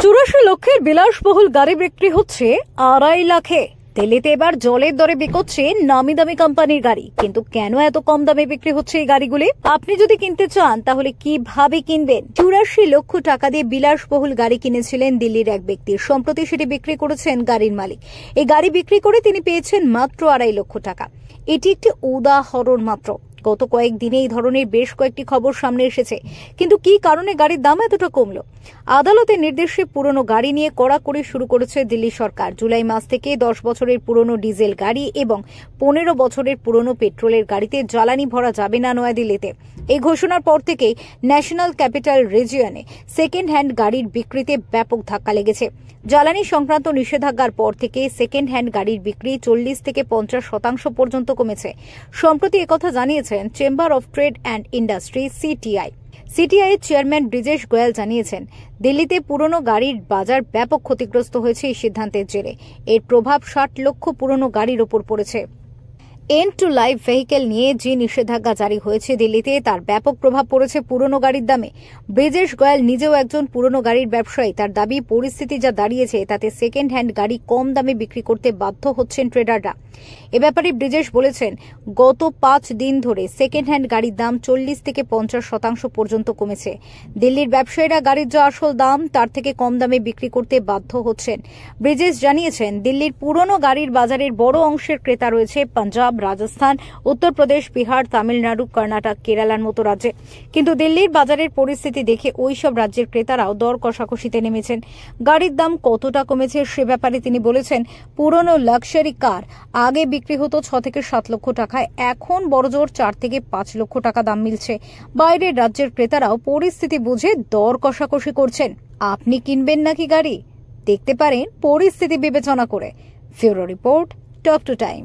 84 লক্ষের বিলাসবহুল গাড়ি বিক্রি হচ্ছে 2.5 লাখে। দিল্লিতে এবার জলের দরে বিকোচ্ছে নামি দামি কোম্পানির গাড়ি। কিন্তু কেন এত কম দামে বিক্রি হচ্ছে এই গাড়িগুলি? আপনি যদি কিনতে চান তাহলে কিভাবে কিনবেন? 84 লক্ষ টাকা দিয়ে বিলাসবহুল গাড়ি কিনেছিলেন দিল্লির এক ব্যক্তি। সম্প্রতি সেটি বিক্রি করেছেন গাড়ির মালিক। এই গাড়ি বিক্রি করে তিনি পেয়েছেন মাত্র 2.5 লক্ষ টাকা। এটি একটি উদাহরণ মাত্র। গত কয়েকদিনে এই ধরনের বেশ কয়েকটি খবর সামনে এসেছে। কিন্তু কি কারণে গাড়ির দাম এতটা কমলো? আদালতের নির্দেশে পুরনো গাড়ি নিয়ে কড়াকড়ি শুরু করেছে দিল্লি সরকার। জুলাই মাস থেকে 10 বছরের পুরনো ডিজেল গাড়ি এবং 15 বছরের পুরনো পেট্রোলের গাড়িতে জ্বালানি ভরা যাবে না নয়াদিল্লিতে। এই ঘোষণার পর থেকেই ন্যাশনাল ক্যাপিটাল রিজিয়নে সেকেন্ড হ্যান্ড গাড়ির বিক্রিতে ব্যাপক ধাক্কা লেগেছে। জ্বালানি সংক্রান্ত নিষেধাজ্ঞার পর থেকে সেকেন্ড হ্যান্ড গাড়ির বিক্রি 40 থেকে 50% পর্যন্ত কমেছে। সম্প্রতি একথা জানিয়েছেন chamber of trade and industry CTI এর চেয়ারম্যান ব্রিজেশ গোয়াল জানিয়েছেন, দিল্লিতে পুরনো গাড়ির বাজার ব্যাপক ক্ষতিগ্রস্ত হয়েছে এই সিদ্ধান্তের জেরে। এর প্রভাব 60 লক্ষ পুরনো গাড়ির ওপর পড়েছে। এন্ড টু লাইফ ভেহিকেল নিয়ে যে নিষেধাজ্ঞা জারি হয়েছে দিল্লিতে, তার ব্যাপক প্রভাব পড়েছে পুরনো গাড়ির দামে। ব্রিজেশ গোয়াল নিজেও একজন পুরনো গাড়ির ব্যবসায়ী। তার দাবি, পরিস্থিতি যা দাঁড়িয়েছে তাতে সেকেন্ড হ্যান্ড গাড়ি কম দামে বিক্রি করতে বাধ্য হচ্ছেন ট্রেডাররা। এ ব্যাপারে ব্রিজেশ বলেছেন, গত 5 দিন ধরে সেকেন্ড হ্যান্ড গাড়ির দাম 40 থেকে 50% পর্যন্ত কমেছে। দিল্লির ব্যবসায়ীরা গাড়ির যা আসল দাম তার থেকে কম দামে বিক্রি করতে বাধ্য হচ্ছেন। ব্রিজেশ জানিয়েছেন, দিল্লির পুরনো গাড়ির বাজারের বড় অংশের ক্রেতা রয়েছে পাঞ্জাব, রাজস্থান, উত্তরপ্রদেশ, বিহার, তামিলনাড়ু, কর্ণাটক, কেরালার মতো রাজ্যে। কিন্তু দিল্লির বাজারের পরিস্থিতি দেখে ওইসব রাজ্যের ক্রেতারাও দর কষাকষিতে নেমেছেন। গাড়ির দাম কতটা কমেছে সে ব্যাপারে তিনি বলেছেন, পুরনো লাক্সারি কার আগে বিক্রি হতো 6 থেকে 7 লক্ষ টাকায়, এখন বড়জোর 4 থেকে 5 লক্ষ টাকা দাম মিলছে। বাইরের রাজ্যের ক্রেতারাও পরিস্থিতি বুঝে দর কষাকষি করছেন। আপনি কিনবেন নাকি গাড়ি? দেখতে পারেন পরিস্থিতি বিবেচনা করে। ফিউরো রিপোর্ট, টক টু টাইম।